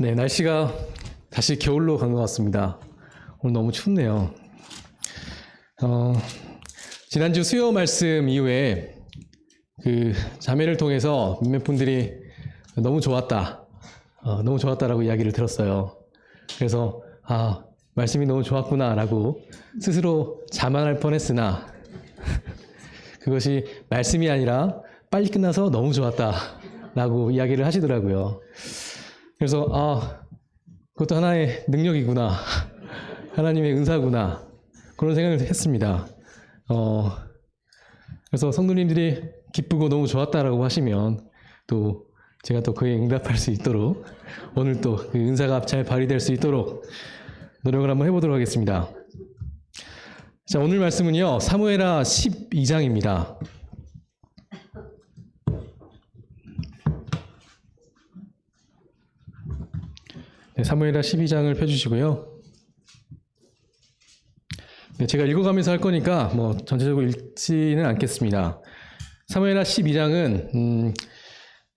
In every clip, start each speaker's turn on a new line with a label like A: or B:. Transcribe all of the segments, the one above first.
A: 네, 날씨가 다시 겨울로 간 것 같습니다. 오늘 너무 춥네요. 지난주 수요 말씀 이후에 그 자매를 통해서 몇몇 분들이 너무 좋았다, 너무 좋았다라고 이야기를 들었어요. 그래서 말씀이 너무 좋았구나라고 스스로 자만할 뻔했으나 그것이 말씀이 아니라 빨리 끝나서 너무 좋았다라고 이야기를 하시더라고요. 그래서 그것도 하나의 능력이구나, 하나님의 은사구나, 그런 생각을 했습니다. 그래서 성도님들이 기쁘고 너무 좋았다라고 하시면 또 제가 또 그에 응답할 수 있도록, 오늘 또 그 은사가 잘 발휘될 수 있도록 노력을 한번 해보도록 하겠습니다. 자, 오늘 말씀은요, 사무엘하 12장입니다. 네, 사무엘하 12장을 펴주시고요. 네, 제가 읽어가면서 할 거니까 뭐 전체적으로 읽지는 않겠습니다. 사무엘하 12장은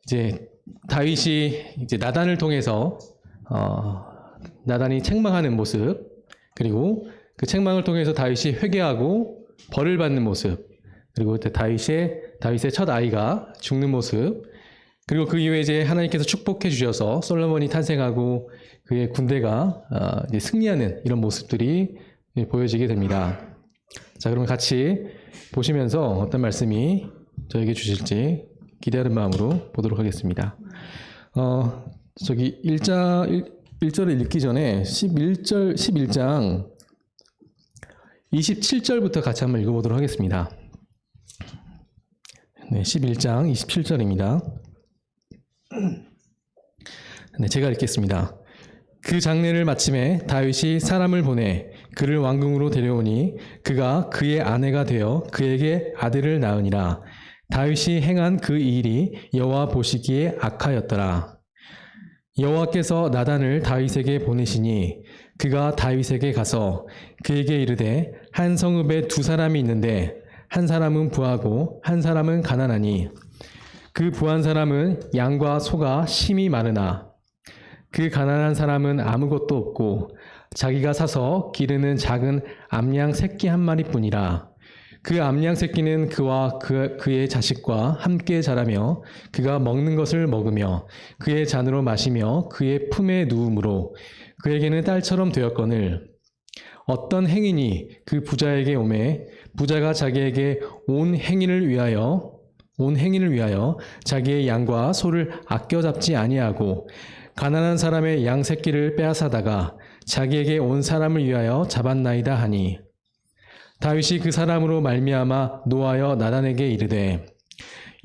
A: 이제 다윗이 이제 나단을 통해서 나단이 책망하는 모습, 그리고 그 책망을 통해서 다윗이 회개하고 벌을 받는 모습, 그리고 다윗의 첫 아이가 죽는 모습, 그리고 그 이후에 이제 하나님께서 축복해 주셔서 솔로몬이 탄생하고 그의 군대가 이제 승리하는 이런 모습들이 보여지게 됩니다. 자, 그러면 같이 보시면서 어떤 말씀이 저에게 주실지 기대하는 마음으로 보도록 하겠습니다. 1절을 읽기 전에 11장 27절부터 같이 한번 읽어보도록 하겠습니다. 네, 11장 27절입니다. 네, 제가 읽겠습니다. 그 장례를 마침에 다윗이 사람을 보내 그를 왕궁으로 데려오니 그가 그의 아내가 되어 그에게 아들을 낳으니라. 다윗이 행한 그 일이 여호와 보시기에 악하였더라. 여호와께서 나단을 다윗에게 보내시니 그가 다윗에게 가서 그에게 이르되 한 성읍에 두 사람이 있는데 한 사람은 부하고 한 사람은 가난하니 그 부한 사람은 양과 소가 심히 많으나 그 가난한 사람은 아무것도 없고 자기가 사서 기르는 작은 암양 새끼 한 마리뿐이라. 그 암양 새끼는 그와 그의 자식과 함께 자라며 그가 먹는 것을 먹으며 그의 잔으로 마시며 그의 품에 누움으로 그에게는 딸처럼 되었거늘 어떤 행인이 그 부자에게 오매 부자가 자기에게 온 행인을 위하여 자기의 양과 소를 아껴 잡지 아니하고 가난한 사람의 양 새끼를 빼앗아다가 자기에게 온 사람을 위하여 잡았나이다 하니 다윗이 그 사람으로 말미암아 노하여 나단에게 이르되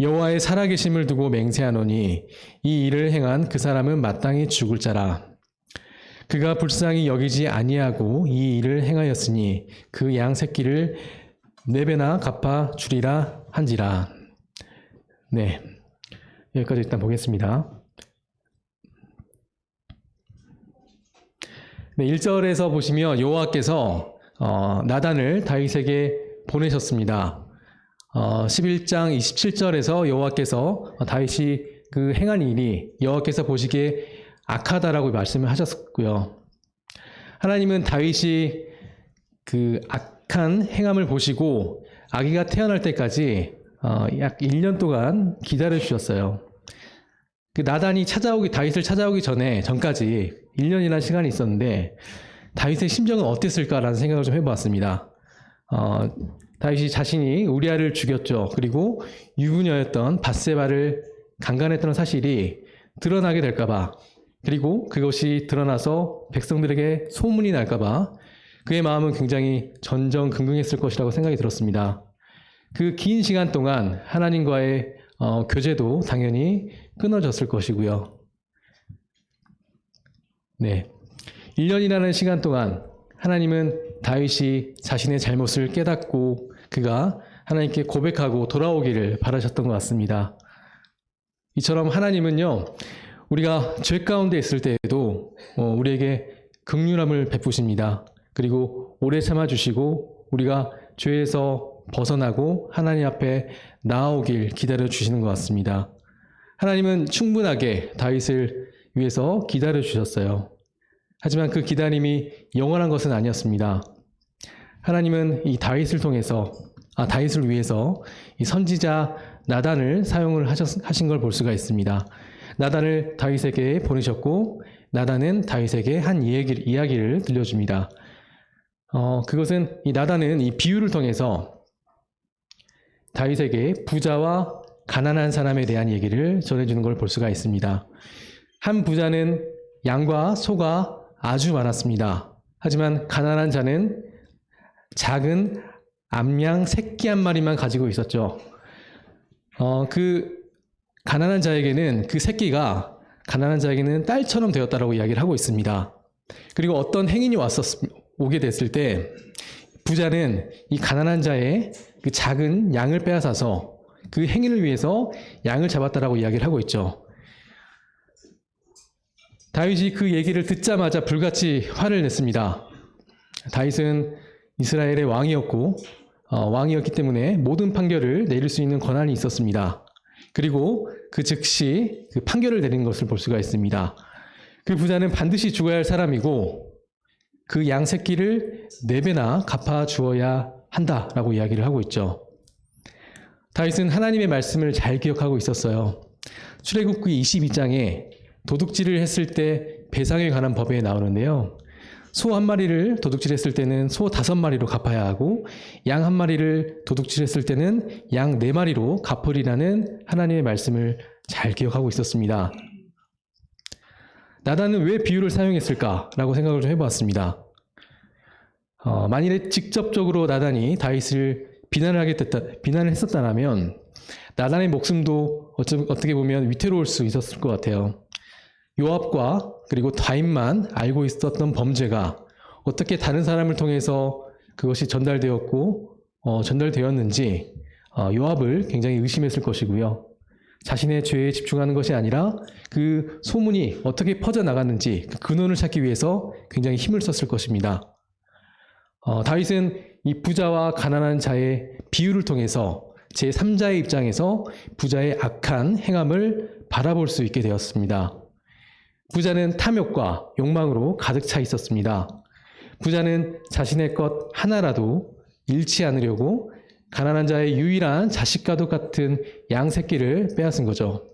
A: 여호와의 살아계심을 두고 맹세하노니 이 일을 행한 그 사람은 마땅히 죽을 자라. 그가 불쌍히 여기지 아니하고 이 일을 행하였으니 그 양 새끼를 4배나 갚아 주리라 한지라. 네, 여기까지 일단 보겠습니다. 네, 1절에서 보시면 여호와께서 나단을 다윗에게 보내셨습니다. 11장 27절에서 여호와께서 다윗이 그 행한 일이 여호와께서 보시기에 악하다라고 말씀을 하셨고요. 하나님은 다윗이 그 악한 행함을 보시고 아기가 태어날 때까지 약 1년 동안 기다려 주셨어요. 그 나단이 다윗을 찾아오기 전까지 1년이라는 시간이 있었는데 다윗의 심정은 어땠을까라는 생각을 좀 해보았습니다. 다윗이 자신이 우리아를 죽였죠. 그리고 유부녀였던 밧세바를 강간했던 사실이 드러나게 될까봐, 그리고 그것이 드러나서 백성들에게 소문이 날까봐 그의 마음은 굉장히 전전긍긍했을 것이라고 생각이 들었습니다. 그 긴 시간 동안 하나님과의 교제도 당연히 끊어졌을 것이고요. 네, 1년이라는 시간 동안 하나님은 다윗이 자신의 잘못을 깨닫고 그가 하나님께 고백하고 돌아오기를 바라셨던 것 같습니다. 이처럼 하나님은요, 우리가 죄 가운데 있을 때에도 우리에게 긍휼함을 베푸십니다. 그리고 오래 참아주시고 우리가 죄에서 벗어나고 하나님 앞에 나아오길 기다려 주시는 것 같습니다. 하나님은 충분하게 다윗을 위해서 기다려 주셨어요. 하지만 그 기다림이 영원한 것은 아니었습니다. 하나님은 이 다윗을 위해서 이 선지자 나단을 사용을 하신 걸 볼 수가 있습니다. 나단을 다윗에게 보내셨고 나단은 다윗에게 한 이야기를 들려줍니다. 그것은 이 나단은 이 비유를 통해서 다윗에게 부자와 가난한 사람에 대한 얘기를 전해주는 걸 볼 수가 있습니다. 한 부자는 양과 소가 아주 많았습니다. 하지만 가난한 자는 작은 암양 새끼 한 마리만 가지고 있었죠. 그 가난한 자에게는 그 새끼가 가난한 자에게는 딸처럼 되었다라고 이야기를 하고 있습니다. 그리고 어떤 행인이 오게 됐을 때 부자는 이 가난한 자의 그 작은 양을 빼앗아서 그 행인을 위해서 양을 잡았다라고 이야기를 하고 있죠. 다윗이 그 얘기를 듣자마자 불같이 화를 냈습니다. 다윗은 이스라엘의 왕이었기 때문에 모든 판결을 내릴 수 있는 권한이 있었습니다. 그리고 그 즉시 그 판결을 내린 것을 볼 수가 있습니다. 그 부자는 반드시 죽어야 할 사람이고 그 양 새끼를 4배나 갚아 주어야 한다라고 이야기를 하고 있죠. 다윗은 하나님의 말씀을 잘 기억하고 있었어요. 출애굽기 22장에 도둑질을 했을 때 배상에 관한 법에 나오는데요. 소 한 마리를 도둑질했을 때는 소 5마리로 갚아야 하고 양 한 마리를 도둑질했을 때는 양 4마리로 갚으리라는 하나님의 말씀을 잘 기억하고 있었습니다. 나단은 왜 비유를 사용했을까라고 생각을 좀 해보았습니다. 만일에 직접적으로 나단이 다윗을 비난을 했었다면 나단의 목숨도 어떻게 보면 위태로울 수 있었을 것 같아요. 요압과 그리고 다윗만 알고 있었던 범죄가 어떻게 다른 사람을 통해서 그것이 전달되었는지 요압을 굉장히 의심했을 것이고요. 자신의 죄에 집중하는 것이 아니라 그 소문이 어떻게 퍼져나갔는지 그 근원을 찾기 위해서 굉장히 힘을 썼을 것입니다. 다윗은 이 부자와 가난한 자의 비유를 통해서 제3자의 입장에서 부자의 악한 행함을 바라볼 수 있게 되었습니다. 부자는 탐욕과 욕망으로 가득 차 있었습니다. 부자는 자신의 것 하나라도 잃지 않으려고 가난한 자의 유일한 자식과도 같은 양 새끼를 빼앗은 거죠.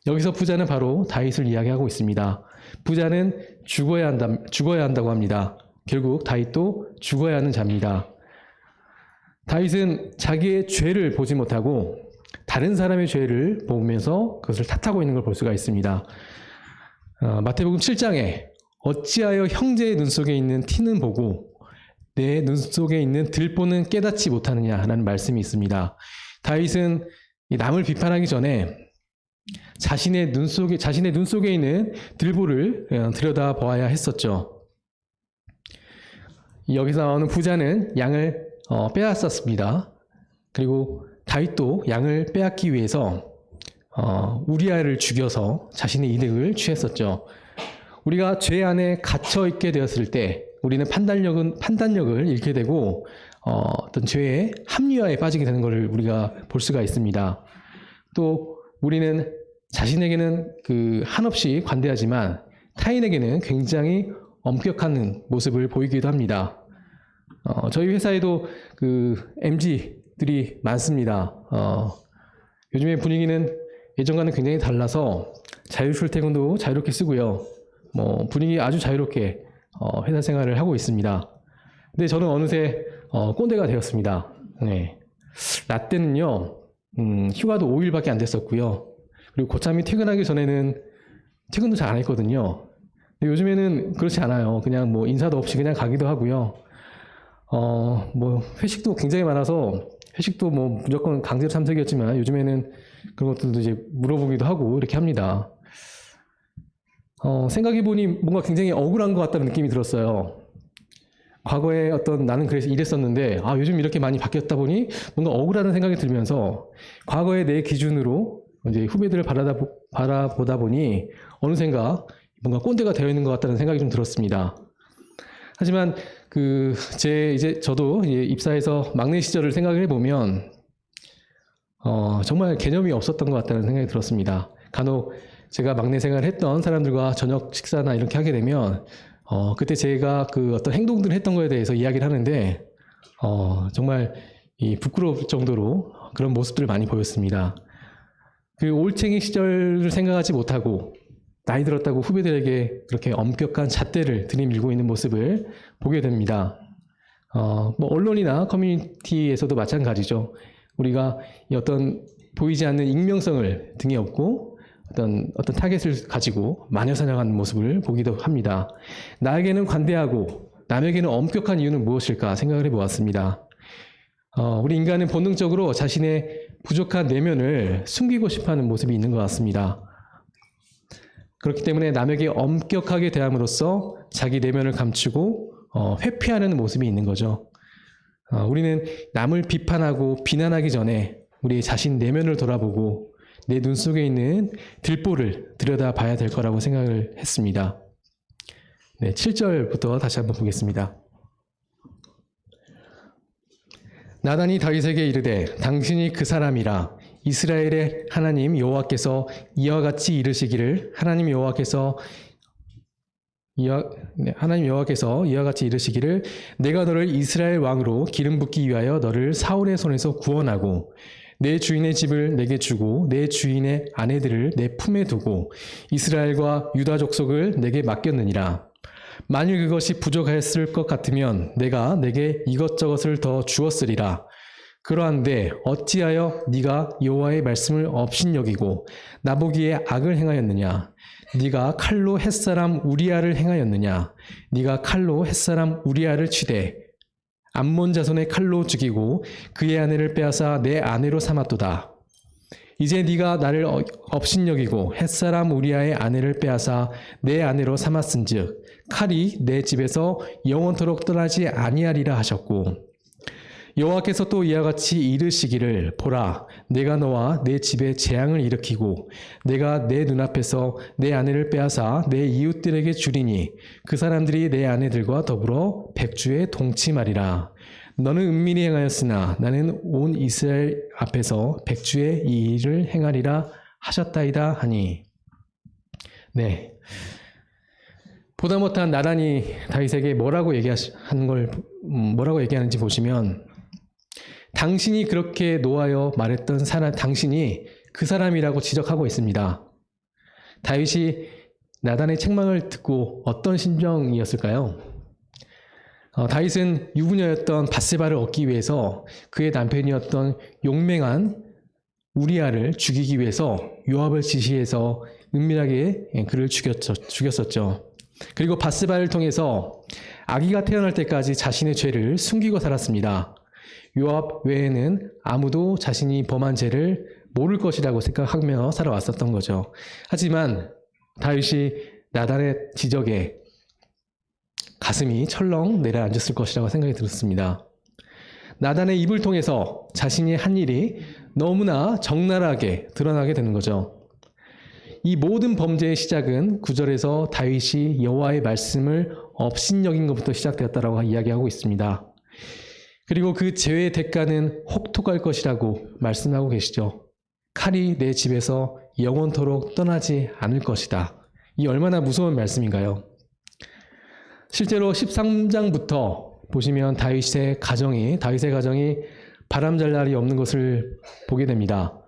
A: 여기서 부자는 바로 다윗을 이야기하고 있습니다. 부자는 죽어야 한다고 합니다. 결국 다윗도 죽어야 하는 자입니다. 다윗은 자기의 죄를 보지 못하고 다른 사람의 죄를 보면서 그것을 탓하고 있는 걸 볼 수가 있습니다. 마태복음 7장에 어찌하여 형제의 눈 속에 있는 티는 보고 내 눈 속에 있는 들보는 깨닫지 못하느냐라는 말씀이 있습니다. 다윗은 남을 비판하기 전에 자신의 눈 속에 있는 들보를 들여다 보아야 했었죠. 여기서 나오는 부자는 양을 빼앗았습니다. 그리고 다윗도 양을 빼앗기 위해서 우리아를 죽여서 자신의 이득을 취했었죠. 우리가 죄 안에 갇혀 있게 되었을 때 우리는 판단력을 잃게 되고 어떤 죄의 합리화에 빠지게 되는 것을 우리가 볼 수가 있습니다. 또 우리는 자신에게는 한없이 관대하지만 타인에게는 굉장히 엄격한 모습을 보이기도 합니다. 저희 회사에도 MZ들이 많습니다. 요즘의 분위기는 예전과는 굉장히 달라서 자율출퇴근도 자유롭게 쓰고요. 분위기 아주 자유롭게 회사 생활을 하고 있습니다. 근데 저는 어느새 꼰대가 되었습니다. 네. 나 때는요, 휴가도 5일밖에 안 됐었고요. 그리고 고참이 퇴근하기 전에는 퇴근도 잘 안 했거든요. 근데 요즘에는 그렇지 않아요. 그냥 인사도 없이 그냥 가기도 하고요. 회식도 굉장히 많아서 회식도 무조건 강제로 참석이었지만 요즘에는 그런 것들도 이제 물어보기도 하고 이렇게 합니다. 생각해보니 뭔가 굉장히 억울한 것 같다는 느낌이 들었어요. 과거에 나는 그래서 이랬었는데 요즘 이렇게 많이 바뀌었다 보니 뭔가 억울하다는 생각이 들면서 과거의 내 기준으로 이제 후배들을 바라보다 보니 어느샌가 뭔가 꼰대가 되어 있는 것 같다는 생각이 좀 들었습니다. 하지만 저도 이제 입사해서 막내 시절을 생각을 해보면 정말 개념이 없었던 것 같다는 생각이 들었습니다. 간혹 제가 막내 생활을 했던 사람들과 저녁 식사나 이렇게 하게 되면 그때 제가 그 어떤 행동들을 했던 거에 대해서 이야기를 하는데 정말 부끄러울 정도로 그런 모습들을 많이 보였습니다. 그 올챙이 시절을 생각하지 못하고 나이 들었다고 후배들에게 그렇게 엄격한 잣대를 들이밀고 있는 모습을 보게 됩니다. 뭐 언론이나 커뮤니티에서도 마찬가지죠. 우리가 이 어떤 보이지 않는 익명성을 등에 업고 어떤 타겟을 가지고 마녀사냥하는 모습을 보기도 합니다. 나에게는 관대하고 남에게는 엄격한 이유는 무엇일까 생각을 해보았습니다. 우리 인간은 본능적으로 자신의 부족한 내면을 숨기고 싶어하는 모습이 있는 것 같습니다. 그렇기 때문에 남에게 엄격하게 대함으로써 자기 내면을 감추고 회피하는 모습이 있는 거죠. 우리는 남을 비판하고 비난하기 전에 우리 자신 내면을 돌아보고 내 눈 속에 있는 들보를 들여다봐야 될 거라고 생각을 했습니다. 네, 7절부터 다시 한번 보겠습니다. 나단이 다윗에게 이르되 당신이 그 사람이라. 이스라엘의 하나님 여호와께서 이와 같이 이르시기를 하나님 여호와께서 이와 같이 이르시기를 내가 너를 이스라엘 왕으로 기름 붓기 위하여 너를 사울의 손에서 구원하고 내 주인의 집을 내게 주고 내 주인의 아내들을 내 품에 두고 이스라엘과 유다 족속을 내게 맡겼느니라. 만일 그것이 부족하였을 것 같으면 내가 내게 이것저것을 더 주었으리라. 그러한데 어찌하여 네가 여호와의 말씀을 업신여기고 나보기에 악을 행하였느냐? 네가 칼로 햇사람 우리아를 행하였느냐? 네가 칼로 햇사람 우리아를 치되 암몬 자손의 칼로 죽이고 그의 아내를 빼앗아 내 아내로 삼았도다. 이제 네가 나를 업신여기고 햇사람 우리아의 아내를 빼앗아 내 아내로 삼았은즉 칼이 내 집에서 영원토록 떠나지 아니하리라 하셨고 여호와께서 또 이와 같이 이르시기를 보라 내가 너와 내 집에 재앙을 일으키고 내가 내 눈앞에서 내 아내를 빼앗아 내 이웃들에게 주리니 그 사람들이 내 아내들과 더불어 백주에 동침하리라. 너는 은밀히 행하였으나 나는 온 이스라엘 앞에서 백주에 이 일을 행하리라 하셨다이다 하니. 네, 보다 못한 나단이 다윗에게 뭐라고 얘기하는지 보시면 당신이 그렇게 노하여 말했던 사람, 당신이 그 사람이라고 지적하고 있습니다. 다윗이 나단의 책망을 듣고 어떤 심정이었을까요? 다윗은 유부녀였던 밧세바를 얻기 위해서 그의 남편이었던 용맹한 우리아를 죽이기 위해서 요압을 지시해서 은밀하게 그를 죽였었죠. 그리고 밧세바를 통해서 아기가 태어날 때까지 자신의 죄를 숨기고 살았습니다. 요압 외에는 아무도 자신이 범한 죄를 모를 것이라고 생각하며 살아왔었던 거죠. 하지만 다윗이 나단의 지적에 가슴이 철렁 내려앉았을 것이라고 생각이 들었습니다. 나단의 입을 통해서 자신이 한 일이 너무나 적나라하게 드러나게 되는 거죠. 이 모든 범죄의 시작은 9절에서 다윗이 여호와의 말씀을 업신여긴 것부터 시작되었다라고 이야기하고 있습니다. 그리고 그 죄의 대가는 혹독할 것이라고 말씀하고 계시죠. 칼이 내 집에서 영원토록 떠나지 않을 것이다. 이 얼마나 무서운 말씀인가요? 실제로 13장부터 보시면 다윗의 가정이 바람잘 날이 없는 것을 보게 됩니다.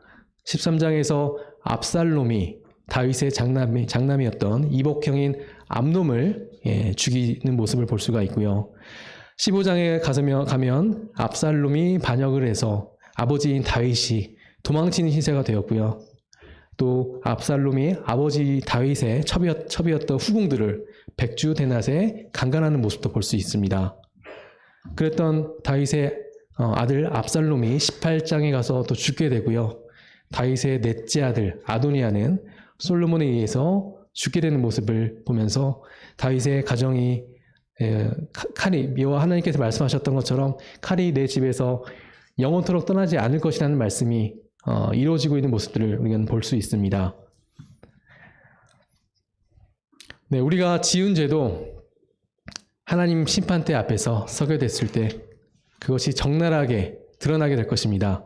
A: 13장에서 압살롬이 다윗의 장남이었던 이복형인 암놈을 죽이는 모습을 볼 수가 있고요. 15장에 가면 압살롬이 반역을 해서 아버지인 다윗이 도망치는 희세가 되었고요. 또 압살롬이 아버지 다윗의 첩이었던 후궁들을 백주 대낮에 강간하는 모습도 볼 수 있습니다. 그랬던 다윗의 아들 압살롬이 18장에 가서 또 죽게 되고요. 다윗의 넷째 아들 아도니아는 솔로몬에 의해서 죽게 되는 모습을 보면서 다윗의 가정이 칼이 여호와 하나님께서 말씀하셨던 것처럼 칼이 내 집에서 영원토록 떠나지 않을 것이라는 말씀이 이루어지고 있는 모습들을 우리는 볼 수 있습니다. 네, 우리가 지은 죄도 하나님 심판대 앞에서 서게 됐을 때 그것이 적나라하게 드러나게 될 것입니다.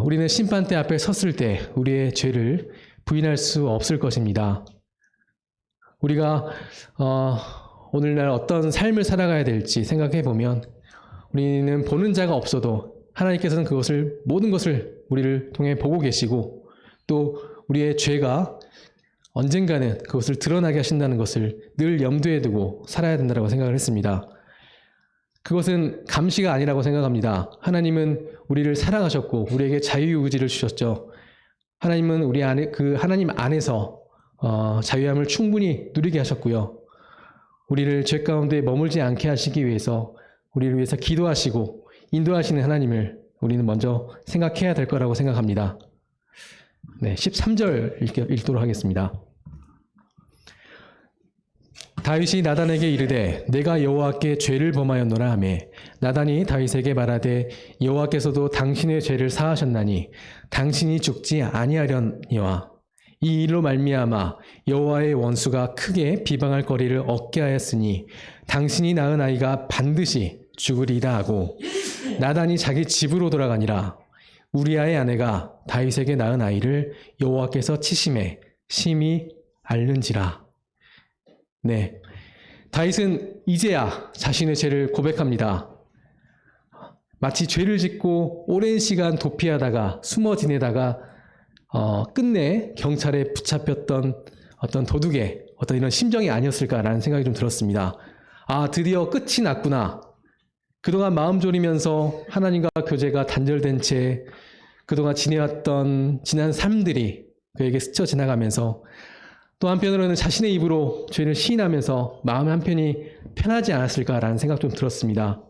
A: 우리는 심판대 앞에 섰을 때 우리의 죄를 부인할 수 없을 것입니다. 우리가 오늘날 어떤 삶을 살아가야 될지 생각해 보면 우리는 보는 자가 없어도 하나님께서는 그것을 모든 것을 우리를 통해 보고 계시고 또 우리의 죄가 언젠가는 그것을 드러나게 하신다는 것을 늘 염두에 두고 살아야 된다고 생각을 했습니다. 그것은 감시가 아니라고 생각합니다. 하나님은 우리를 사랑하셨고 우리에게 자유의지를 주셨죠. 하나님은 우리 안에 그 하나님 안에서 자유함을 충분히 누리게 하셨고요. 우리를 죄 가운데 머물지 않게 하시기 위해서 우리를 위해서 기도하시고 인도하시는 하나님을 우리는 먼저 생각해야 될 거라고 생각합니다. 네, 13절 읽도록 하겠습니다. 다윗이 나단에게 이르되 내가 여호와께 죄를 범하였노라 하며 나단이 다윗에게 말하되 여호와께서도 당신의 죄를 사하셨나니 당신이 죽지 아니하려니와 이 일로 말미암아 여호와의 원수가 크게 비방할 거리를 얻게 하였으니 당신이 낳은 아이가 반드시 죽으리라 하고 나단이 자기 집으로 돌아가니라. 우리아의 아내가 다윗에게 낳은 아이를 여호와께서 치심에 심히 앓는지라. 네, 다윗은 이제야 자신의 죄를 고백합니다. 마치 죄를 짓고 오랜 시간 도피하다가 숨어 지내다가 끝내 경찰에 붙잡혔던 어떤 도둑의 어떤 이런 심정이 아니었을까라는 생각이 좀 들었습니다. 아, 드디어 끝이 났구나. 그동안 마음 졸이면서 하나님과 교제가 단절된 채 그동안 지내왔던 지난 삶들이 그에게 스쳐 지나가면서 또 한편으로는 자신의 입으로 죄를 시인하면서 마음 한편이 편하지 않았을까라는 생각 좀 들었습니다.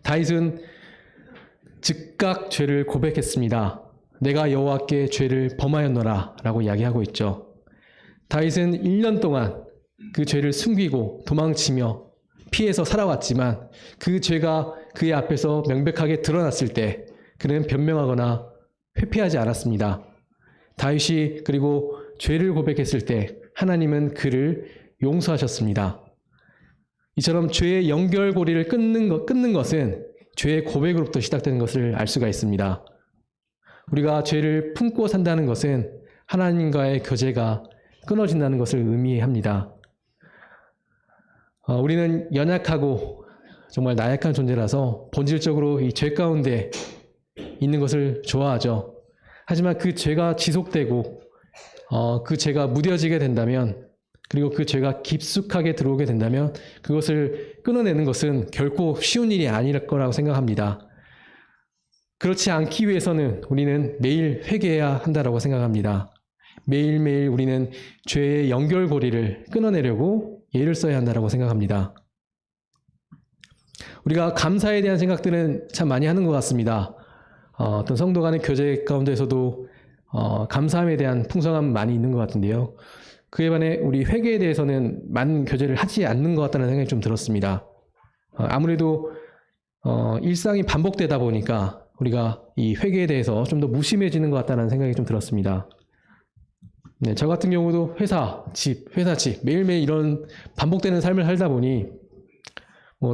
A: 다윗은 즉각 죄를 고백했습니다. 내가 여호와께 죄를 범하였노라 라고 이야기하고 있죠. 다윗은 1년 동안 그 죄를 숨기고 도망치며 피해서 살아왔지만 그 죄가 그의 앞에서 명백하게 드러났을 때 그는 변명하거나 회피하지 않았습니다. 다윗이 그리고 죄를 고백했을 때 하나님은 그를 용서하셨습니다. 이처럼 죄의 연결고리를 끊는 것은 죄의 고백으로부터 시작되는 것을 알 수가 있습니다. 우리가 죄를 품고 산다는 것은 하나님과의 교제가 끊어진다는 것을 의미합니다. 우리는 연약하고 정말 나약한 존재라서 본질적으로 이 죄 가운데 있는 것을 좋아하죠. 하지만 그 죄가 지속되고 그 죄가 무뎌지게 된다면 그리고 그 죄가 깊숙하게 들어오게 된다면 그것을 끊어내는 것은 결코 쉬운 일이 아닐 거라고 생각합니다. 그렇지 않기 위해서는 우리는 매일 회개해야 한다고 생각합니다. 매일매일 우리는 죄의 연결고리를 끊어내려고 예를 써야 한다고 생각합니다. 우리가 감사에 대한 생각들은 참 많이 하는 것 같습니다. 어떤 성도 간의 교제 가운데서도 감사함에 대한 풍성함 많이 있는 것 같은데요. 그에 반해 우리 회개에 대해서는 많은 교제를 하지 않는 것 같다는 생각이 좀 들었습니다. 아무래도 일상이 반복되다 보니까 우리가 이 회개에 대해서 좀 더 무심해지는 것 같다는 생각이 좀 들었습니다. 네, 저 같은 경우도 회사, 집 매일매일 이런 반복되는 삶을 살다 보니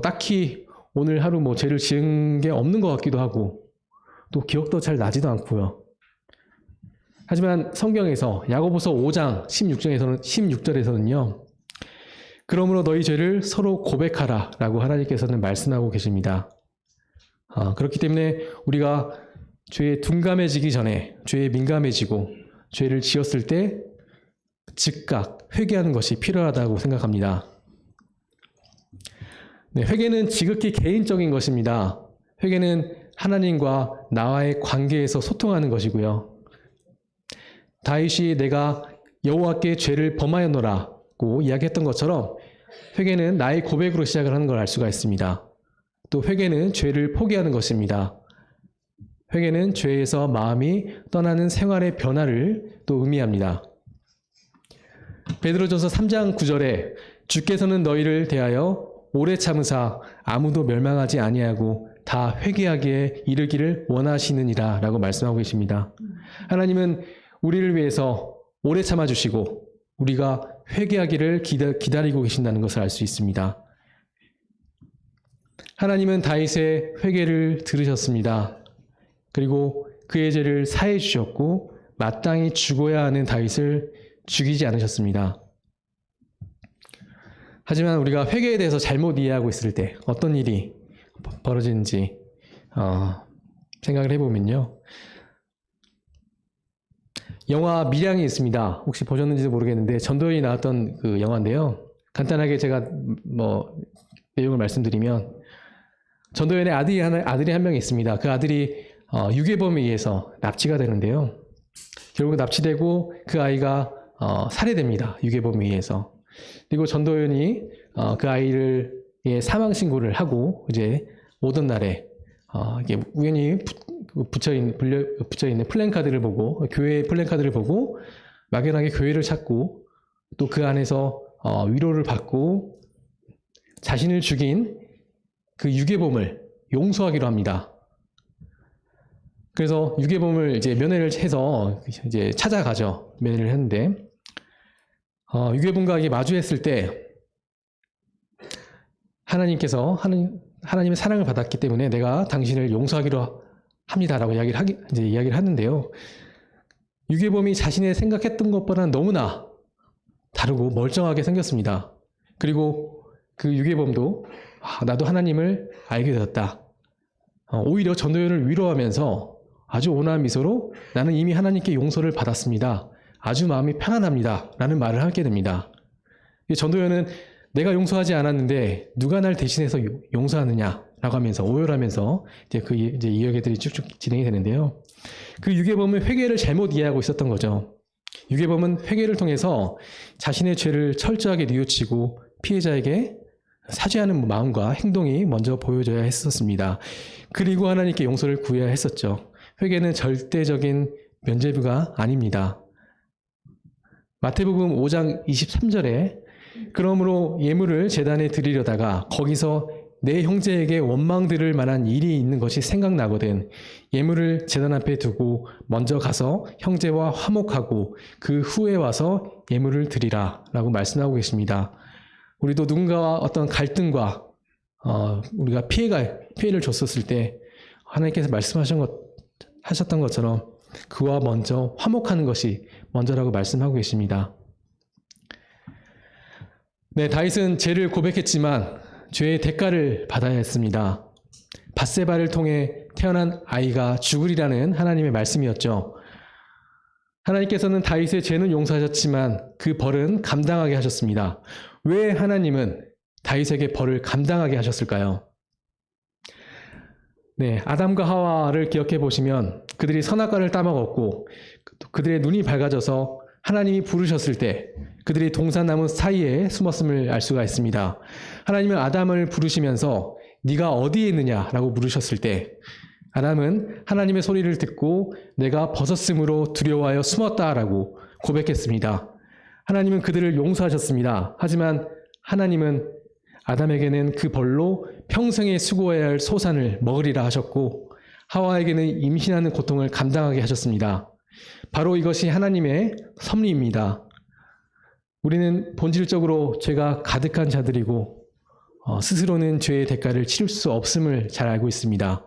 A: 딱히 오늘 하루 죄를 지은 게 없는 것 같기도 하고 또 기억도 잘 나지도 않고요. 하지만 성경에서 야고보서 5장 16절에서는요. 그러므로 너희 죄를 서로 고백하라 라고 하나님께서는 말씀하고 계십니다. 그렇기 때문에 우리가 죄에 둔감해지기 전에 죄에 민감해지고 죄를 지었을 때 즉각 회개하는 것이 필요하다고 생각합니다. 네, 회개는 지극히 개인적인 것입니다. 회개는 하나님과 나와의 관계에서 소통하는 것이고요. 다윗이 내가 여호와께 죄를 범하였노라고 이야기했던 것처럼 회개는 나의 고백으로 시작을 하는 걸 알 수가 있습니다. 또 회개는 죄를 포기하는 것입니다. 회개는 죄에서 마음이 떠나는 생활의 변화를 또 의미합니다. 베드로전서 3장 9절에 주께서는 너희를 대하여 오래 참으사 아무도 멸망하지 아니하고 다 회개하기에 이르기를 원하시느니라 라고 말씀하고 계십니다. 하나님은 우리를 위해서 오래 참아주시고 우리가 회개하기를 기다리고 계신다는 것을 알 수 있습니다. 하나님은 다윗의 회개를 들으셨습니다. 그리고 그의 죄를 사해 주셨고 마땅히 죽어야 하는 다윗을 죽이지 않으셨습니다. 하지만 우리가 회개에 대해서 잘못 이해하고 있을 때 어떤 일이 벌어지는지 생각을 해보면요. 영화 밀양이 있습니다. 혹시 보셨는지도 모르겠는데 전도연이 나왔던 그 영화인데요. 간단하게 제가 내용을 말씀드리면 전도연의 아들이 한 명 있습니다. 그 아들이 유괴범에 의해서 납치가 되는데요. 결국 납치되고 그 아이가 살해됩니다. 유괴범에 의해서. 그리고 전도연이 그 아이를 사망 신고를 하고 이제 오던 날에 이게 우연히 붙여 있는 플랜카드를 보고 교회 플랜카드를 보고 막연하게 교회를 찾고 또 그 안에서 위로를 받고 자신을 죽인 그 유괴범을 용서하기로 합니다. 그래서 유괴범을 이제 면회를 해서 이제 찾아가죠. 면회를 했는데 유괴범과 마주했을 때 하나님의 사랑을 받았기 때문에 내가 당신을 용서하기로 합니다라고 이야기를 하는데요. 유괴범이 자신의 생각했던 것보다는 너무나 다르고 멀쩡하게 생겼습니다. 그리고 그 유괴범도 나도 하나님을 알게 되었다. 오히려 전도연을 위로하면서 아주 온화한 미소로 나는 이미 하나님께 용서를 받았습니다. 아주 마음이 편안합니다. 라는 말을 하게 됩니다. 전도연은 내가 용서하지 않았는데 누가 날 대신해서 용서하느냐 라고 하면서 오열하면서 이제 이야기들이 쭉쭉 진행이 되는데요. 그 유괴범은 회개를 잘못 이해하고 있었던 거죠. 유괴범은 회개를 통해서 자신의 죄를 철저하게 뉘우치고 피해자에게 사죄하는 마음과 행동이 먼저 보여져야 했었습니다. 그리고 하나님께 용서를 구해야 했었죠. 회개는 절대적인 면죄부가 아닙니다. 마태복음 5장 23절에 그러므로 예물을 제단에 드리려다가 거기서 내 형제에게 원망 들을 만한 일이 있는 것이 생각나거든 예물을 제단 앞에 두고 먼저 가서 형제와 화목하고 그 후에 와서 예물을 드리라 라고 말씀하고 계십니다. 우리도 누군가와 어떤 갈등과 우리가 피해를 줬었을 때 하나님께서 말씀하셨던 것처럼 그와 먼저 화목하는 것이 먼저라고 말씀하고 계십니다. 네, 다윗은 죄를 고백했지만 죄의 대가를 받아야 했습니다. 밧세바를 통해 태어난 아이가 죽으리라는 하나님의 말씀이었죠. 하나님께서는 다윗의 죄는 용서하셨지만 그 벌은 감당하게 하셨습니다. 왜 하나님은 다윗에게 벌을 감당하게 하셨을까요? 네, 아담과 하와를 기억해 보시면 그들이 선악과를 따먹었고 그들의 눈이 밝아져서 하나님이 부르셨을 때 그들이 동산나무 사이에 숨었음을 알 수가 있습니다. 하나님은 아담을 부르시면서 네가 어디에 있느냐라고 물으셨을 때 아담은 하나님의 소리를 듣고 내가 벗었으므로 두려워하여 숨었다라고 고백했습니다. 하나님은 그들을 용서하셨습니다. 하지만 하나님은 아담에게는 그 벌로 평생에 수고해야 할 소산을 먹으리라 하셨고 하와에게는 임신하는 고통을 감당하게 하셨습니다. 바로 이것이 하나님의 섭리입니다. 우리는 본질적으로 죄가 가득한 자들이고 스스로는 죄의 대가를 치를 수 없음을 잘 알고 있습니다.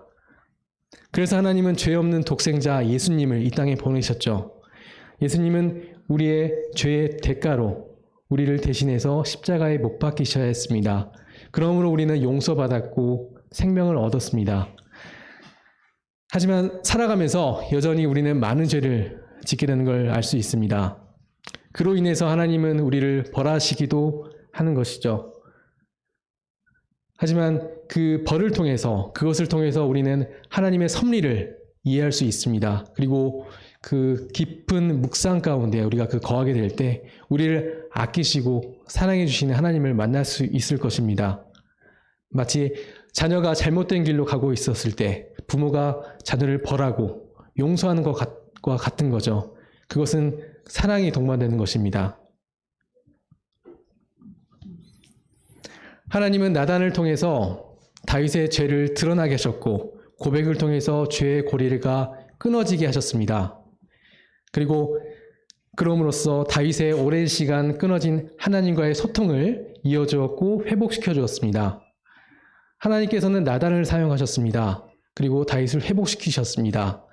A: 그래서 하나님은 죄 없는 독생자 예수님을 이 땅에 보내셨죠. 예수님은 우리의 죄의 대가로 우리를 대신해서 십자가에 못 박히셔야 했습니다. 그러므로 우리는 용서받았고 생명을 얻었습니다. 하지만 살아가면서 여전히 우리는 많은 죄를 짓게 되는 걸 알 수 있습니다. 그로 인해서 하나님은 우리를 벌하시기도 하는 것이죠. 하지만 그 벌을 통해서 그것을 통해서 우리는 하나님의 섭리를 이해할 수 있습니다. 그리고 그 깊은 묵상 가운데 우리가 거하게 될 때 우리를 아끼시고 사랑해 주시는 하나님을 만날 수 있을 것입니다. 마치 자녀가 잘못된 길로 가고 있었을 때 부모가 자녀를 벌하고 용서하는 것과 같은 거죠. 그것은 사랑이 동반되는 것입니다. 하나님은 나단을 통해서 다윗의 죄를 드러나게 하셨고 고백을 통해서 죄의 고리가 끊어지게 하셨습니다. 그리고 그럼으로써 다윗의 오랜 시간 끊어진 하나님과의 소통을 이어주었고 회복시켜 주었습니다. 하나님께서는 나단을 사용하셨습니다. 그리고 다윗을 회복시키셨습니다.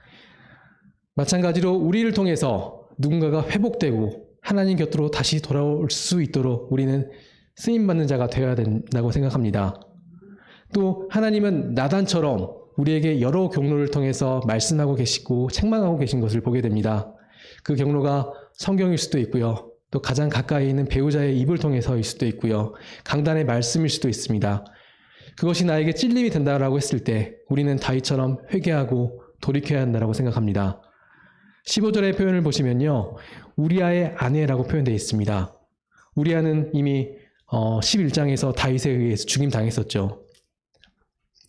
A: 마찬가지로 우리를 통해서 누군가가 회복되고 하나님 곁으로 다시 돌아올 수 있도록 우리는 쓰임받는 자가 되어야 된다고 생각합니다. 또 하나님은 나단처럼 우리에게 여러 경로를 통해서 말씀하고 계시고 책망하고 계신 것을 보게 됩니다. 그 경로가 성경일 수도 있고요. 또 가장 가까이 있는 배우자의 입을 통해서일 수도 있고요. 강단의 말씀일 수도 있습니다. 그것이 나에게 찔림이 된다라고 했을 때 우리는 다윗처럼 회개하고 돌이켜야 한다고 생각합니다. 15절의 표현을 보시면요. 우리아의 아내라고 표현되어 있습니다. 우리아는 이미 11장에서 다윗에 의해서 죽임당했었죠.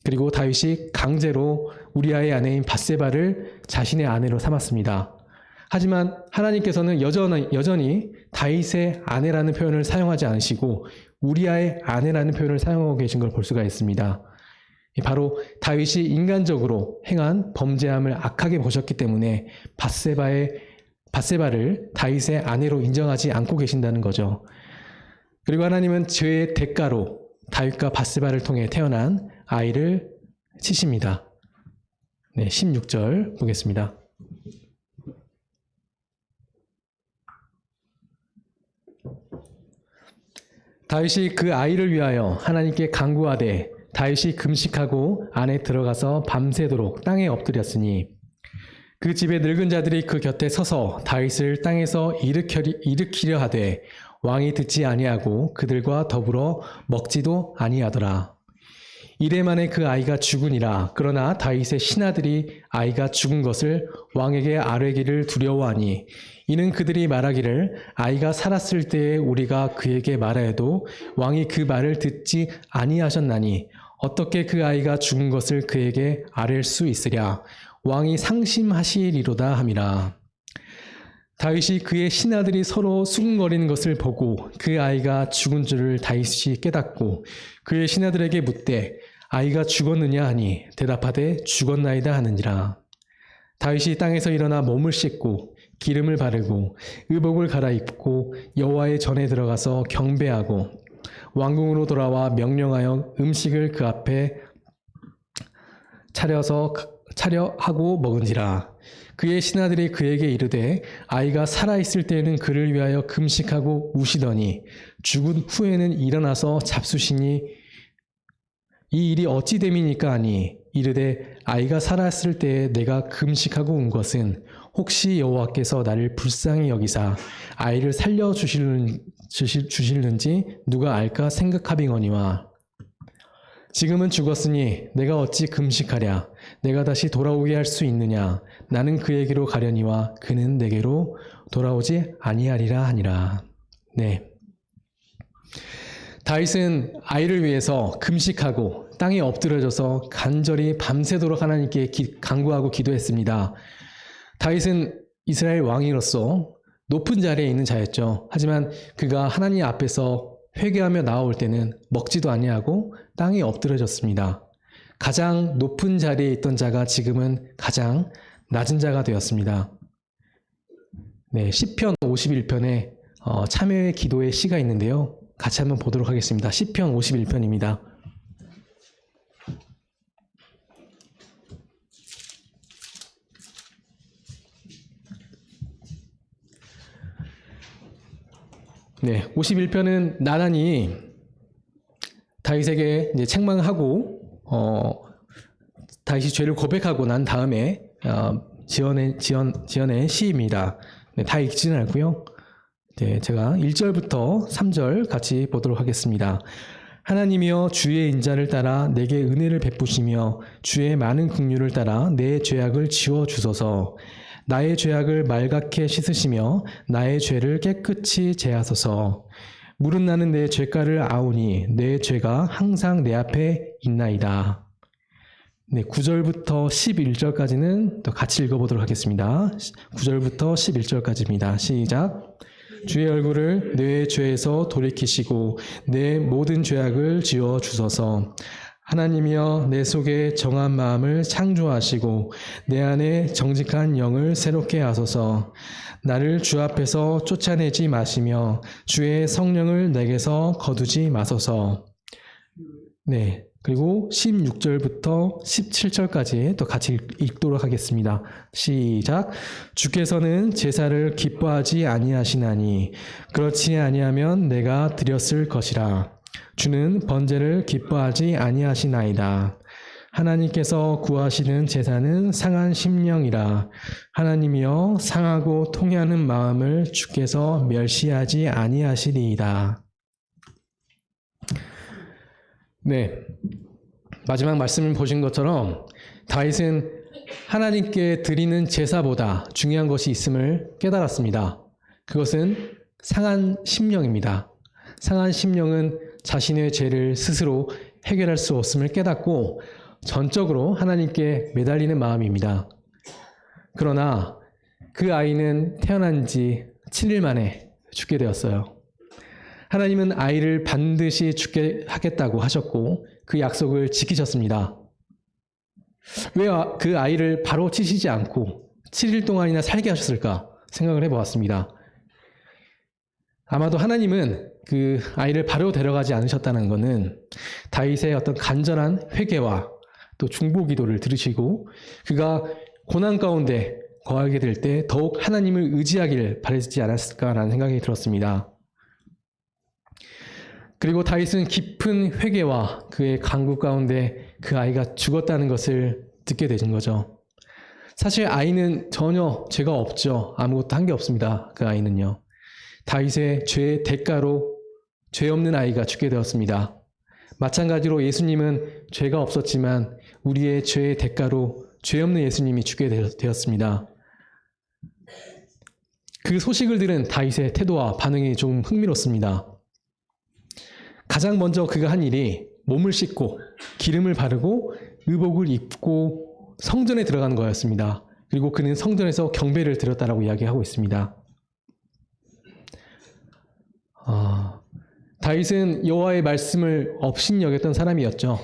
A: 그리고 다윗이 강제로 우리아의 아내인 밧세바를 자신의 아내로 삼았습니다. 하지만 하나님께서는 여전히 다윗의 아내라는 표현을 사용하지 않으시고 우리아의 아내라는 표현을 사용하고 계신 걸 볼 수가 있습니다. 바로 다윗이 인간적으로 행한 범죄함을 악하게 보셨기 때문에 밧세바를 다윗의 아내로 인정하지 않고 계신다는 거죠. 그리고 하나님은 죄의 대가로 다윗과 밧세바를 통해 태어난 아이를 치십니다. 네, 16절 보겠습니다. 다윗이 그 아이를 위하여 하나님께 간구하되 다윗이 금식하고 안에 들어가서 밤새도록 땅에 엎드렸으니 그 집의 늙은 자들이 그 곁에 서서 다윗을 땅에서 일으키려 하되 왕이 듣지 아니하고 그들과 더불어 먹지도 아니하더라. 이래 만에 그 아이가 죽으니라. 그러나 다윗의 신하들이 아이가 죽은 것을 왕에게 아뢰기를 두려워하니 이는 그들이 말하기를 아이가 살았을 때에 우리가 그에게 말하여도 왕이 그 말을 듣지 아니하셨나니 어떻게 그 아이가 죽은 것을 그에게 아뢰 수 있으랴. 왕이 상심하시리로다 함이라. 다윗이 그의 신하들이 서로 수군거리는 것을 보고 그 아이가 죽은 줄을 다윗이 깨닫고 그의 신하들에게 묻되 아이가 죽었느냐 하니 대답하되 죽었나이다 하느니라. 다윗이 땅에서 일어나 몸을 씻고 기름을 바르고 의복을 갈아입고 여호와의 전에 들어가서 경배하고 왕궁으로 돌아와 명령하여 음식을 그 앞에 차려하고 먹은지라. 그의 신하들이 그에게 이르되 아이가 살아있을 때에는 그를 위하여 금식하고 우시더니 죽은 후에는 일어나서 잡수시니 이 일이 어찌 됨이니까 하니 이르되 아이가 살았을 때에 내가 금식하고 운 것은 혹시 여호와께서 나를 불쌍히 여기사 아이를 살려주실는지 누가 알까 생각하빙거니와 지금은 죽었으니 내가 어찌 금식하랴. 내가 다시 돌아오게 할 수 있느냐. 나는 그에게로 가려니와 그는 내게로 돌아오지 아니하리라 하니라. 네. 다윗은 아이를 위해서 금식하고 땅에 엎드려져서 간절히 밤새도록 하나님께 간구하고 기도했습니다. 다윗은 이스라엘 왕으로서 높은 자리에 있는 자였죠. 하지만 그가 하나님 앞에서 회개하며 나올 때는 먹지도 아니하고 땅에 엎드려졌습니다. 가장 높은 자리에 있던 자가 지금은 가장 낮은 자가 되었습니다. 네, 시편 51편에 참여의 기도의 시가 있는데요. 같이 한번 보도록 하겠습니다. 시편 51편입니다. 네, 51편은 나단이 다윗에게 이제 책망하고 다윗이 죄를 고백하고 난 다음에 지어낸 시입니다. 네, 다 읽지는 않고요. 네, 제가 1절부터 3절 같이 보도록 하겠습니다. 하나님이여 주의 인자를 따라 내게 은혜를 베푸시며 주의 많은 긍휼을 따라 내 죄악을 지워 주소서. 나의 죄악을 말갛게 씻으시며 나의 죄를 깨끗이 제하소서. 물은 나는 내 죄가를 아오니 내 죄가 항상 내 앞에 있나이다. 네, 9절부터 11절까지는 또 같이 읽어보도록 하겠습니다. 9절부터 11절까지입니다. 시작. 주의 얼굴을 내 죄에서 돌이키시고 내 모든 죄악을 지워 주소서. 하나님이여 내 속에 정한 마음을 창조하시고 내 안에 정직한 영을 새롭게 하소서. 나를 주 앞에서 쫓아내지 마시며 주의 성령을 내게서 거두지 마소서. 네, 그리고 16절부터 17절까지 또 같이 읽도록 하겠습니다. 시작. 주께서는 제사를 기뻐하지 아니하시나니 그렇지 아니하면 내가 드렸을 것이라. 주는 번제를 기뻐하지 아니하시나이다. 하나님께서 구하시는 제사는 상한 심령이라. 하나님이여 상하고 통회하는 마음을 주께서 멸시하지 아니하시리이다. 네, 마지막 말씀을 보신 것처럼 다윗은 하나님께 드리는 제사보다 중요한 것이 있음을 깨달았습니다. 그것은 상한 심령입니다. 상한 심령은 자신의 죄를 스스로 해결할 수 없음을 깨닫고 전적으로 하나님께 매달리는 마음입니다. 그러나 그 아이는 태어난 지 7일 만에 죽게 되었어요. 하나님은 아이를 반드시 죽게 하겠다고 하셨고 그 약속을 지키셨습니다. 왜 그 아이를 바로 치시지 않고 7일 동안이나 살게 하셨을까 생각을 해보았습니다. 아마도 하나님은 그 아이를 바로 데려가지 않으셨다는 것은 다윗의 어떤 간절한 회개와 또 중보 기도를 들으시고 그가 고난 가운데 거하게 될 때 더욱 하나님을 의지하길 바라지 않았을까라는 생각이 들었습니다. 그리고 다윗은 깊은 회개와 그의 간구 가운데 그 아이가 죽었다는 것을 듣게 되는 거죠. 사실 아이는 전혀 죄가 없죠. 아무것도 한 게 없습니다. 그 아이는요. 다윗의 죄의 대가로 죄 없는 아이가 죽게 되었습니다. 마찬가지로 예수님은 죄가 없었지만 우리의 죄의 대가로 죄 없는 예수님이 죽게 되었습니다. 그 소식을 들은 다윗의 태도와 반응이 좀 흥미롭습니다. 가장 먼저 그가 한 일이 몸을 씻고 기름을 바르고 의복을 입고 성전에 들어가는 거였습니다. 그리고 그는 성전에서 경배를 드렸다라고 이야기하고 있습니다. 다윗은 여호와의 말씀을 업신여겼던 사람이었죠.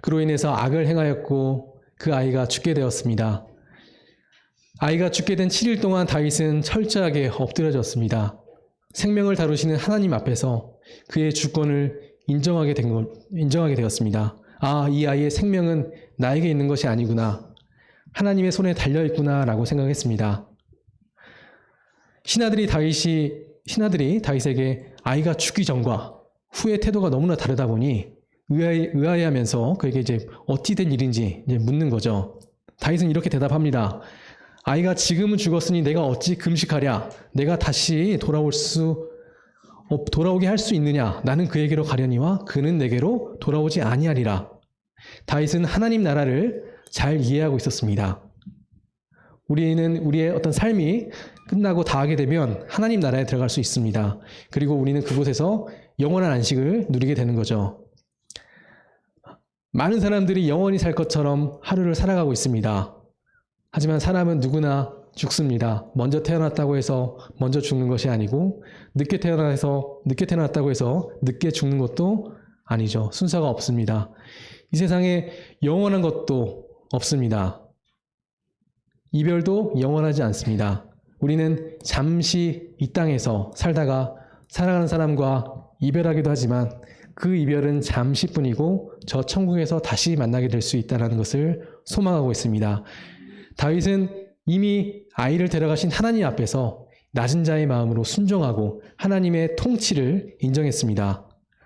A: 그로 인해서 악을 행하였고 그 아이가 죽게 되었습니다. 아이가 죽게 된 7일 동안 다윗은 철저하게 엎드려졌습니다. 생명을 다루시는 하나님 앞에서 그의 주권을 인정하게 되었습니다. 아, 이 아이의 생명은 나에게 있는 것이 아니구나. 하나님의 손에 달려있구나 라고 생각했습니다. 신하들이 다윗에게 아이가 죽기 전과 후의 태도가 너무나 다르다 보니 의아해하면서 그에게 이제 어찌 된 일인지 이제 묻는 거죠. 다윗은 이렇게 대답합니다. 아이가 지금은 죽었으니 내가 어찌 금식하랴? 내가 다시 돌아오게 할 수 있느냐? 나는 그에게로 가려니와 그는 내게로 돌아오지 아니하리라. 다윗은 하나님 나라를 잘 이해하고 있었습니다. 우리는 우리의 어떤 삶이 끝나고 다하게 되면 하나님 나라에 들어갈 수 있습니다. 그리고 우리는 그곳에서 영원한 안식을 누리게 되는 거죠. 많은 사람들이 영원히 살 것처럼 하루를 살아가고 있습니다. 하지만 사람은 누구나 죽습니다. 먼저 태어났다고 해서 먼저 죽는 것이 아니고 늦게 태어났다고 해서 늦게 죽는 것도 아니죠. 순서가 없습니다. 이 세상에 영원한 것도 없습니다. 이별도 영원하지 않습니다. 우리는 잠시 이 땅에서 살다가 사랑하는 사람과 이별하기도 하지만 그 이별은 잠시뿐이고 저 천국에서 다시 만나게 될 수 있다는 것을 소망하고 있습니다. 다윗은 이미 아이를 데려가신 하나님 앞에서 낮은 자의 마음으로 순종하고 하나님의 통치를 인정했습니다.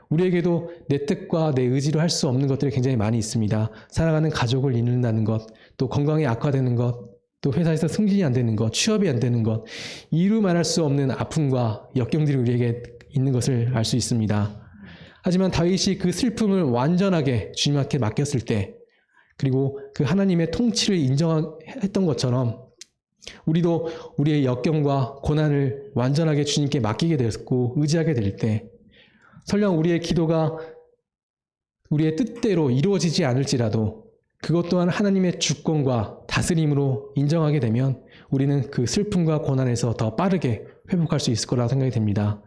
A: 우리에게도 내 뜻과 내 의지로 할 수 없는 것들이 굉장히 많이 있습니다. 사랑하는 가족을 잃는다는 것, 또 건강이 악화되는 것, 또 회사에서 승진이 안 되는 것, 취업이 안 되는 것, 이루 말할 수 없는 아픔과 역경들이 우리에게 있는 것을 알 수 있습니다. 하지만 다윗이 그 슬픔을 완전하게 주님 앞에 맡겼을 때, 그리고 그 하나님의 통치를 인정했던 것처럼 우리도 우리의 역경과 고난을 완전하게 주님께 맡기게 되었고 의지하게 될 때, 설령 우리의 기도가 우리의 뜻대로 이루어지지 않을지라도 그것 또한 하나님의 주권과 다스림으로 인정하게 되면 우리는 그 슬픔과 고난에서 더 빠르게 회복할 수 있을 거라고 생각이 됩니다.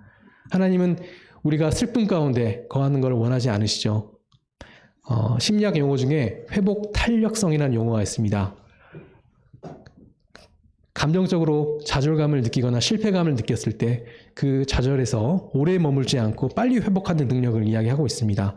A: 하나님은 우리가 슬픔 가운데 거하는 걸 원하지 않으시죠. 심리학 용어 중에 회복 탄력성이라는 용어가 있습니다. 감정적으로 좌절감을 느끼거나 실패감을 느꼈을 때 그 좌절에서 오래 머물지 않고 빨리 회복하는 능력을 이야기하고 있습니다.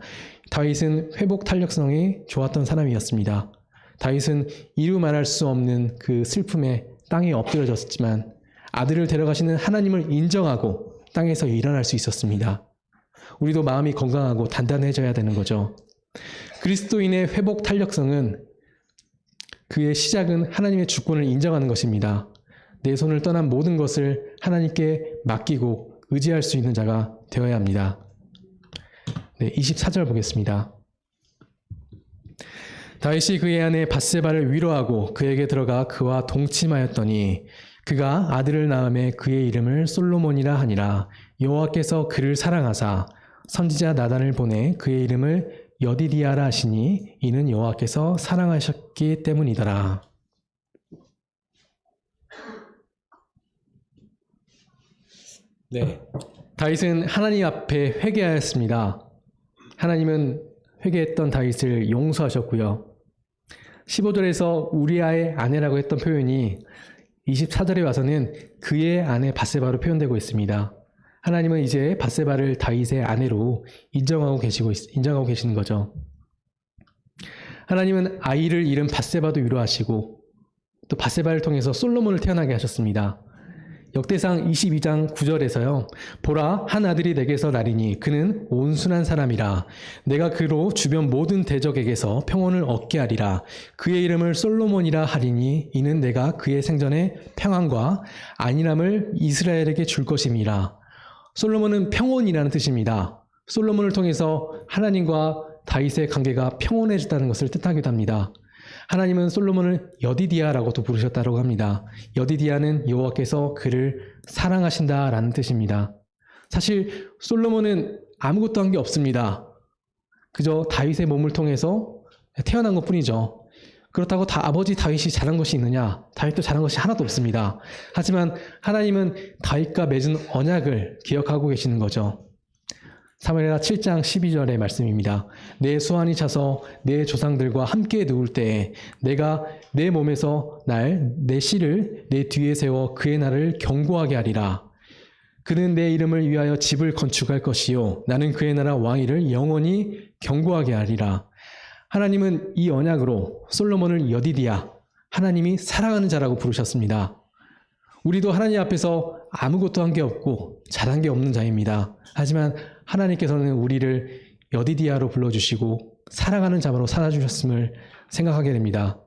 A: 다윗은 회복 탄력성이 좋았던 사람이었습니다. 다윗은 이루 말할 수 없는 그 슬픔에 땅에 엎드려졌지만 아들을 데려가시는 하나님을 인정하고 땅에서 일어날 수 있었습니다. 우리도 마음이 건강하고 단단해져야 되는 거죠. 그리스도인의 회복 탄력성은 그의 시작은 하나님의 주권을 인정하는 것입니다. 내 손을 떠난 모든 것을 하나님께 맡기고 의지할 수 있는 자가 되어야 합니다. 네, 24절 보겠습니다. 다윗이 그의 아내 밧세바를 위로하고 그에게 들어가 그와 동침하였더니 그가 아들을 낳음에 그의 이름을 솔로몬이라 하니라. 여호와께서 그를 사랑하사 선지자 나단을 보내 그의 이름을 여디디아라 하시니 이는 여호와께서 사랑하셨기 때문이더라. 네, 다윗은 하나님 앞에 회개하였습니다. 하나님은 회개했던 다윗을 용서하셨고요. 15절에서 우리아의 아내라고 했던 표현이 24절에 와서는 그의 아내 밧세바로 표현되고 있습니다. 하나님은 이제 밧세바를 다윗의 아내로 인정하고 계시는 거죠. 하나님은 아이를 잃은 밧세바도 위로하시고 또 밧세바를 통해서 솔로몬을 태어나게 하셨습니다. 역대상 22장 9절에서요. 보라, 한 아들이 내게서 나리니 그는 온순한 사람이라. 내가 그로 주변 모든 대적에게서 평온을 얻게 하리라. 그의 이름을 솔로몬이라 하리니 이는 내가 그의 생전에 평안과 안일함을 이스라엘에게 줄 것임이라. 솔로몬은 평온이라는 뜻입니다. 솔로몬을 통해서 하나님과 다윗의 관계가 평온해졌다는 것을 뜻하기도 합니다. 하나님은 솔로몬을 여디디아라고도 부르셨다고 합니다. 여디디아는 여호와께서 그를 사랑하신다라는 뜻입니다. 사실 솔로몬은 아무것도 한 게 없습니다. 그저 다윗의 몸을 통해서 태어난 것뿐이죠. 그렇다고 아버지 다윗이 잘한 것이 있느냐? 다윗도 잘한 것이 하나도 없습니다. 하지만 하나님은 다윗과 맺은 언약을 기억하고 계시는 거죠. 사무엘하 7장 12절의 말씀입니다. 내 수완이 차서 내 조상들과 함께 누울 때에 내가 내 몸에서 내 씨를 내 뒤에 세워 그의 날을 견고하게 하리라. 그는 내 이름을 위하여 집을 건축할 것이요 나는 그의 나라 왕위를 영원히 견고하게 하리라. 하나님은 이 언약으로 솔로몬을 여디디아, 하나님이 사랑하는 자라고 부르셨습니다. 우리도 하나님 앞에서 아무것도 한 게 없고 잘한 게 없는 자입니다. 하지만 하나님께서는 우리를 여디디아로 불러주시고 사랑하는 자로 살아주셨음을 생각하게 됩니다.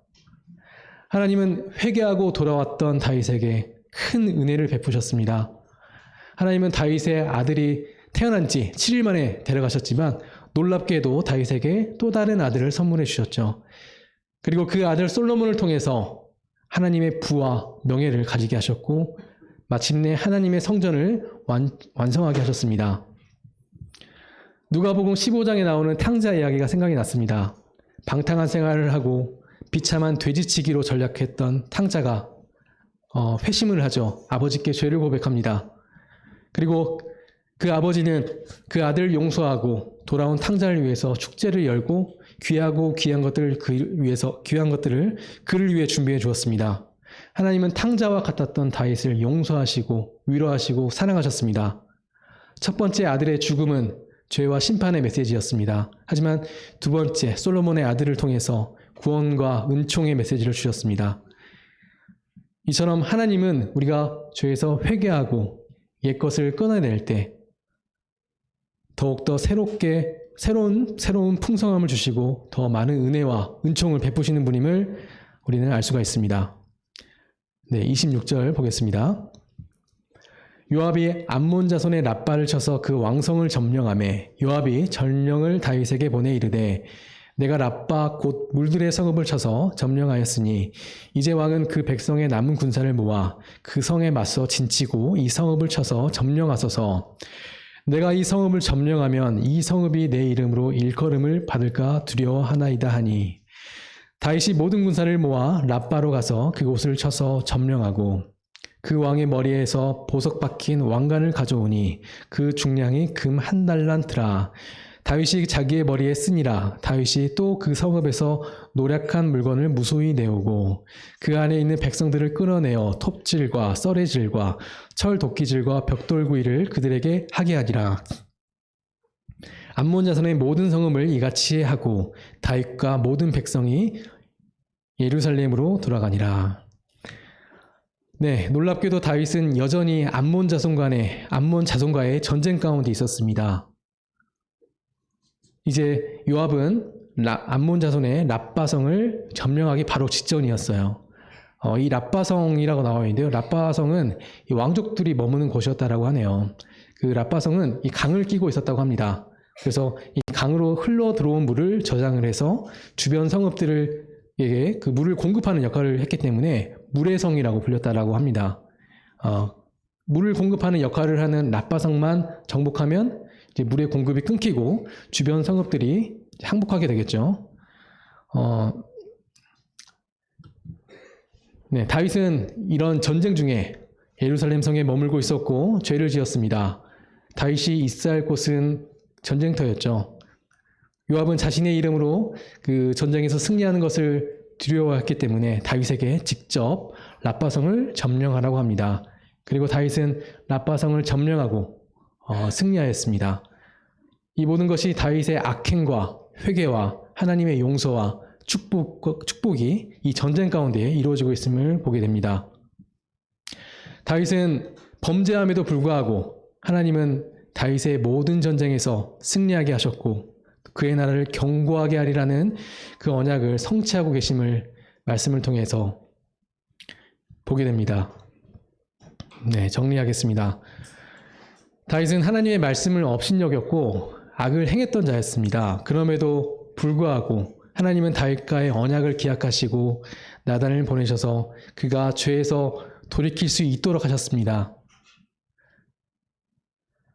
A: 하나님은 회개하고 돌아왔던 다윗에게 큰 은혜를 베푸셨습니다. 하나님은 다윗의 아들이 태어난 지 7일 만에 데려가셨지만 놀랍게도 다윗에게 또 다른 아들을 선물해 주셨죠. 그리고 그 아들 솔로몬을 통해서 하나님의 부와 명예를 가지게 하셨고 마침내 하나님의 성전을 완성하게 하셨습니다. 누가복음 15장에 나오는 탕자 이야기가 생각이 났습니다. 방탕한 생활을 하고 비참한 돼지치기로 전락했던 탕자가 회심을 하죠. 아버지께 죄를 고백합니다. 그리고 그 아버지는 그 아들을 용서하고 돌아온 탕자를 위해서 축제를 열고 귀한 것들을 그를 위해 준비해 주었습니다. 하나님은 탕자와 같았던 다윗을 용서하시고 위로하시고 사랑하셨습니다. 첫 번째 아들의 죽음은 죄와 심판의 메시지였습니다. 하지만 두 번째 솔로몬의 아들을 통해서 구원과 은총의 메시지를 주셨습니다. 이처럼 하나님은 우리가 죄에서 회개하고 옛것을 끊어낼 때 더욱더 새로운 풍성함을 주시고 더 많은 은혜와 은총을 베푸시는 분임을 우리는 알 수가 있습니다. 네, 26절 보겠습니다. 요압이 암몬 자손의 랍바를 쳐서 그 왕성을 점령하매 요압이 전령을 다윗에게 보내 이르되 내가 랍바 곧 물들의 성읍을 쳐서 점령하였으니 이제 왕은 그 백성의 남은 군사를 모아 그 성에 맞서 진치고 이 성읍을 쳐서 점령하소서. 내가 이 성읍을 점령하면 이 성읍이 내 이름으로 일컬음을 받을까 두려워하나이다 하니 다윗이 모든 군사를 모아 랍바로 가서 그곳을 쳐서 점령하고 그 왕의 머리에서 보석 박힌 왕관을 가져오니 그 중량이 금 1달란트라. 다윗이 자기의 머리에 쓰니라. 다윗이 또 그 성읍에서 노략한 물건을 무소히 내오고 그 안에 있는 백성들을 끌어내어 톱질과 썰의질과 철 도끼질과 벽돌구이를 그들에게 하게 하니라. 암몬 자손의 모든 성읍을 이같이 하고 다윗과 모든 백성이 예루살렘으로 돌아가니라. 네, 놀랍게도 다윗은 여전히 암몬 자손과의 전쟁 가운데 있었습니다. 이제 요압은 암몬 자손의 랍바성을 점령하기 바로 직전이었어요. 이 랍바성이라고 나와 있는데요. 랍바성은 이 왕족들이 머무는 곳이었다라고 하네요. 그 랍바성은 이 강을 끼고 있었다고 합니다. 그래서 이 강으로 흘러 들어온 물을 저장을 해서 주변 성읍들에게 그 물을 공급하는 역할을 했기 때문에 물의 성이라고 불렸다라고 합니다. 물을 공급하는 역할을 하는 랍바성만 정복하면 이제 물의 공급이 끊기고 주변 성읍들이 항복하게 되겠죠. 네, 다윗은 이런 전쟁 중에 예루살렘 성에 머물고 있었고 죄를 지었습니다. 다윗이 있어야 할 곳은 전쟁터였죠. 요압은 자신의 이름으로 그 전쟁에서 승리하는 것을 두려워했기 때문에 다윗에게 직접 랍바성을 점령하라고 합니다. 그리고 다윗은 랍바성을 점령하고 승리하였습니다. 이 모든 것이 다윗의 악행과 회개와 하나님의 용서와 축복이 이 전쟁 가운데 이루어지고 있음을 보게 됩니다. 다윗은 범죄함에도 불구하고 하나님은 다윗의 모든 전쟁에서 승리하게 하셨고 그의 나라를 견고하게 하리라는 그 언약을 성취하고 계심을 말씀을 통해서 보게 됩니다. 네, 정리하겠습니다. 다윗은 하나님의 말씀을 업신여겼고 악을 행했던 자였습니다. 그럼에도 불구하고 하나님은 다윗과의 언약을 기약하시고 나단을 보내셔서 그가 죄에서 돌이킬 수 있도록 하셨습니다.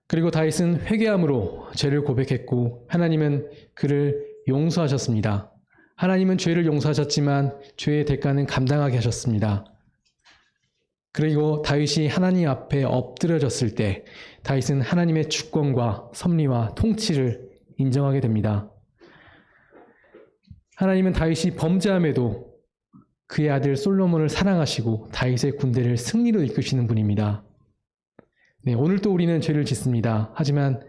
A: 그리고 다윗은 회개함으로 죄를 고백했고 하나님은 그를 용서하셨습니다. 하나님은 죄를 용서하셨지만 죄의 대가는 감당하게 하셨습니다. 그리고 다윗이 하나님 앞에 엎드려졌을 때 다윗은 하나님의 주권과 섭리와 통치를 인정하게 됩니다. 하나님은 다윗이 범죄함에도 그의 아들 솔로몬을 사랑하시고 다윗의 군대를 승리로 이끄시는 분입니다. 네, 오늘도 우리는 죄를 짓습니다. 하지만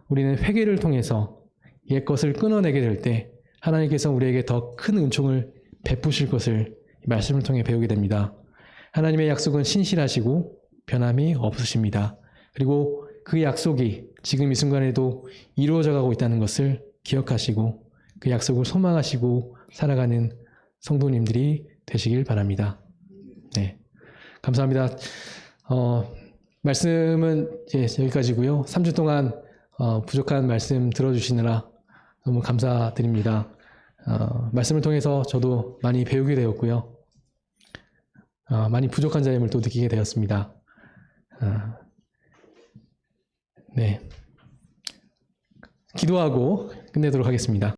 A: 우리는 회개를 통해서 옛것을 끊어내게 될 때 하나님께서 우리에게 더 큰 은총을 베푸실 것을 말씀을 통해 배우게 됩니다. 하나님의 약속은 신실하시고 변함이 없으십니다. 그리고 그 약속이 지금 이 순간에도 이루어져 가고 있다는 것을 기억하시고 그 약속을 소망하시고 살아가는 성도님들이 되시길 바랍니다. 네, 감사합니다. 말씀은 이제 여기까지고요. 3주 동안 부족한 말씀 들어주시느라 너무 감사드립니다. 말씀을 통해서 저도 많이 배우게 되었고요. 많이 부족한 자임을 또 느끼게 되었습니다. 네, 기도하고 끝내도록 하겠습니다.